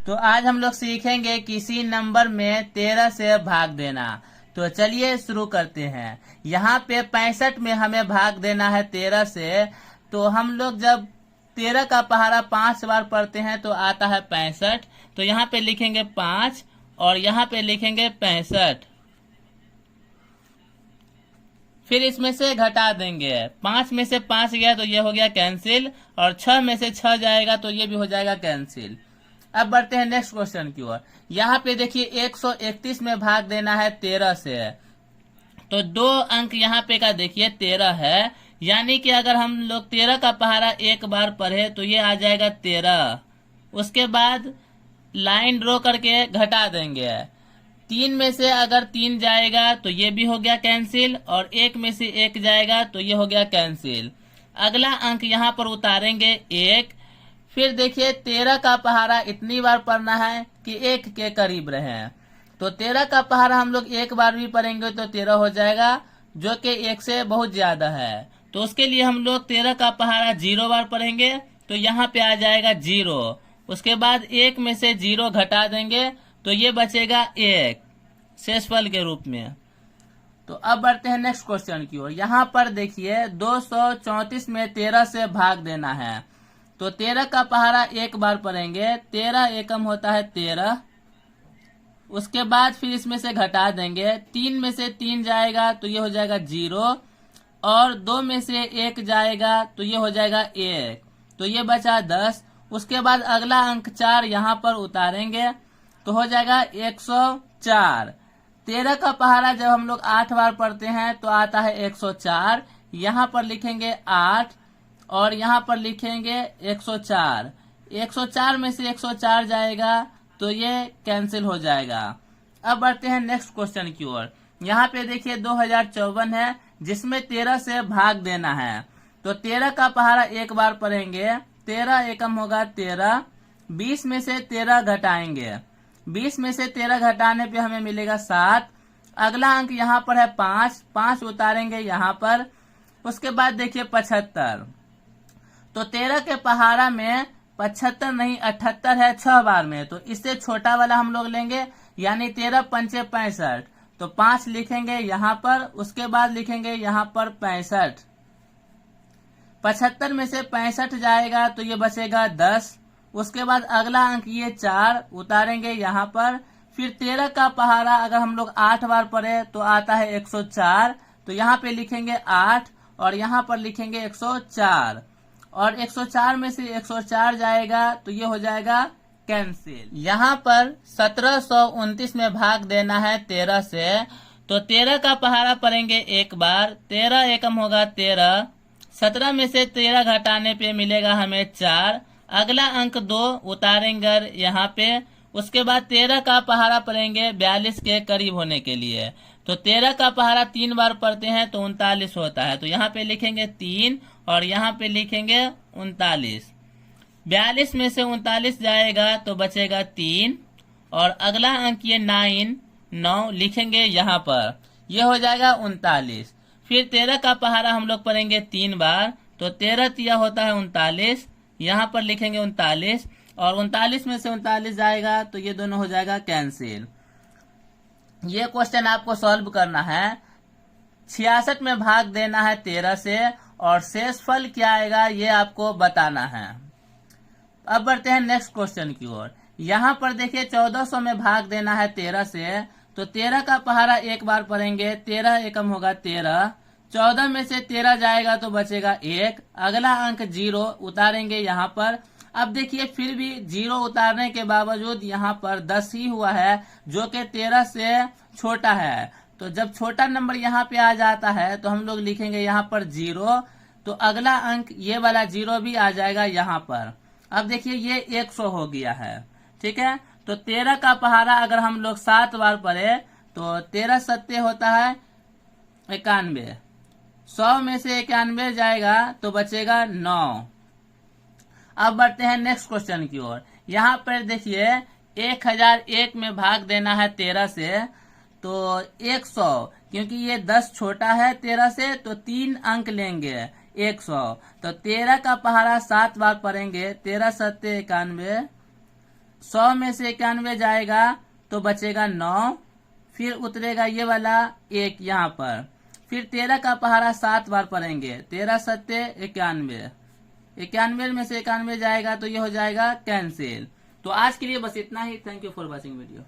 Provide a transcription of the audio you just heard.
तो आज हम लोग सीखेंगे किसी नंबर में 13 से भाग देना। तो चलिए शुरू करते हैं। यहाँ पे 65 में हमें भाग देना है 13 से। तो हम लोग जब 13 का पहाड़ा 5 बार पढ़ते हैं तो आता है 65। तो यहाँ पे लिखेंगे 5 और यहाँ पे लिखेंगे 65। फिर इसमें से घटा देंगे। 5 में से 5 गया तो ये हो गया कैंसिल, और 6 में से 6 जाएगा तो ये भी हो जाएगा कैंसिल। अब बढ़ते हैं नेक्स्ट क्वेश्चन की ओर। यहाँ पे देखिए 131 में भाग देना है 13 से। तो 2 अंक यहाँ पे का देखिए 13 है, यानी कि अगर हम लोग 13 का पहाड़ा एक बार पढ़े तो ये आ जाएगा 13। उसके बाद लाइन ड्रॉ करके घटा देंगे। 3 में से अगर 3 जाएगा तो ये भी हो गया कैंसिल, और 1 में से 1 जाएगा तो ये हो गया कैंसिल। अगला अंक यहाँ पर उतारेंगे 1। फिर देखिए 13 का पहाड़ा इतनी बार पढ़ना है कि 1 के करीब रहे। तो 13 का पहाड़ा हम लोग एक बार भी पढ़ेंगे तो 13 हो जाएगा, जो कि 1 से बहुत ज्यादा है। तो उसके लिए हम लोग 13 का पहाड़ा 0 बार पढ़ेंगे तो यहाँ पे आ जाएगा 0। उसके बाद 1 में से 0 घटा देंगे तो ये बचेगा 1 शेषफल के रूप में। तो अब बढ़ते हैं नेक्स्ट क्वेश्चन की ओर। यहाँ पर देखिए 234 में 13 से भाग देना है। तो 13 का पहाड़ा एक बार पढ़ेंगे। 13 एकम होता है 13। उसके बाद फिर इसमें से घटा देंगे। 3 में से 3 जाएगा तो ये हो जाएगा 0, और 2 में से 1 जाएगा तो ये हो जाएगा 1। तो ये बचा 10। उसके बाद अगला अंक 4 यहाँ पर उतारेंगे तो हो जाएगा 104। 13 का पहाड़ा जब हम लोग 8 बार पढ़ते हैं तो आता है 104। यहाँ पर लिखेंगे 8 और यहाँ पर लिखेंगे 104। 104 में से 104 जाएगा तो ये कैंसिल हो जाएगा। अब बढ़ते हैं नेक्स्ट क्वेश्चन की ओर। यहाँ पे देखिए 2054 है, जिसमें 13 से भाग देना है। तो 13 का पहाड़ा एक बार पढ़ेंगे। 13 एकम होगा 13। 20 में से 13 घटाएंगे। 20 में से 13 घटाने पे हमें मिलेगा 7। अगला अंक यहाँ पर है 5। 5 उतारेंगे यहाँ पर। उसके बाद देखिए 75। तो 13 के पहाड़ा में 75 नहीं 78 है 6 बार में, तो इससे छोटा वाला हम लोग लेंगे, यानी 13 पंचे 65। तो 5 लिखेंगे यहाँ पर। उसके बाद लिखेंगे यहाँ पर 65। 75 में से 65 जाएगा तो ये बचेगा 10। उसके बाद अगला अंक ये 4 उतारेंगे यहाँ पर। फिर 13 का पहाड़ा अगर हम लोग 8 बार पढ़े तो आता है 104। तो यहाँ पे लिखेंगे 8 और यहाँ पर लिखेंगे 104, और 104 में से 104 जाएगा तो ये हो जाएगा कैंसिल। यहाँ पर 1729 में भाग देना है 13 से। तो 13 का पहाड़ा पढ़ेंगे एक बार। 13 एकम होगा 13। 17 में से 13 घटाने पे मिलेगा हमें 4। अगला अंक 2 उतारेंगे यहाँ पे। उसके बाद 13 का पहाड़ा पढ़ेंगे 42 के करीब होने के लिए। तो 13 का पहाड़ा 3 बार पढ़ते हैं तो 39 होता है। तो यहाँ पे लिखेंगे 3 और यहाँ पे लिखेंगे 39। 42 में से 39 जाएगा तो बचेगा 3, और अगला अंक ये 9 लिखेंगे यहाँ पर। ये हो जाएगा 39। फिर 13 का पहाड़ा हम लोग पढ़ेंगे 3 बार। तो 13 तिया होता है 39। यहाँ पर लिखेंगे 39, और 39 में से 39 जाएगा तो ये दोनों हो जाएगा कैंसिल। ये क्वेश्चन आपको सॉल्व करना है। 66 में भाग देना है 13 से, और शेषफल क्या आएगा ये आपको बताना है। अब बढ़ते हैं नेक्स्ट क्वेश्चन की ओर। यहाँ पर देखिए 1400 में भाग देना है 13 से। तो 13 का पहाड़ा एक बार पढ़ेंगे। 13 एकम होगा 13। 14 में से 13 जाएगा तो बचेगा 1। अगला अंक 0 उतारेंगे यहाँ पर। अब देखिए फिर भी 0 उतारने के बावजूद यहाँ पर 10 ही हुआ है, जो कि 13 से छोटा है। तो जब छोटा नंबर यहाँ पे आ जाता है तो हम लोग लिखेंगे यहाँ पर 0। तो अगला अंक ये वाला 0 भी आ जाएगा यहाँ पर। अब देखिए ये 100 हो गया है, ठीक है। तो 13 का पहाड़ा अगर हम लोग 7 बार पढ़े तो 13 सत्ते होता है 91। 100 में से 91 जाएगा तो बचेगा 9। अब बढ़ते हैं नेक्स्ट क्वेश्चन की ओर। यहाँ पर देखिए 1001 में भाग देना है 13 से। तो 100, क्योंकि ये 10 छोटा है 13 से, तो 3 अंक लेंगे 100। तो 13 का पहाड़ा 7 बार पढ़ेंगे। 13 सत्ते 91। 100 में से 91 जाएगा तो बचेगा 9, फिर उतरेगा ये वाला 1 यहाँ पर, फिर 13 का पहाड़ा 7 बार पढ़ेंगे, 13 सत्ते 91, 91 में से 91 जाएगा तो ये हो जाएगा कैंसिल। तो आज के लिए बस इतना ही। Thank you for watching video.